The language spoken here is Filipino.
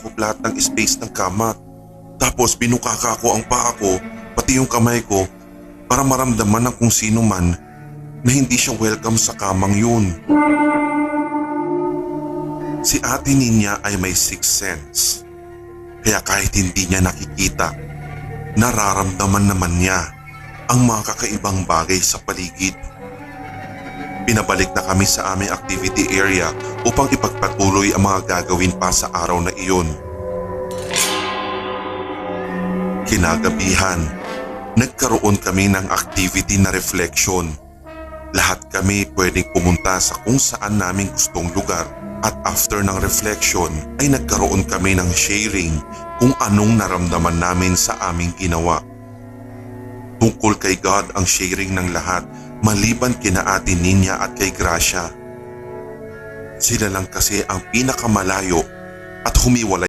sinakop lahat ng space ng kama. Tapos binukaka ko ang paa ko, pati yung kamay ko para maramdaman ng kung sino man na hindi siya welcome sa kamang yun. Si Ate Ninya ay may sixth sense. Kaya kahit hindi niya nakikita, nararamdaman naman niya ang mga kakaibang bagay sa paligid. Pinabalik na kami sa aming activity area upang ipagpatuloy ang mga gagawin pa sa araw na iyon. Kinagabihan, nagkaroon kami ng activity na reflection. Lahat kami pwedeng pumunta sa kung saan namin gustong lugar at after ng reflection ay nagkaroon kami ng sharing kung anong naramdaman namin sa aming ginawa. Tungkol kay God ang sharing ng lahat maliban kina Ate Ninya at kay Gracia. Sila lang kasi ang pinakamalayo at humiwalay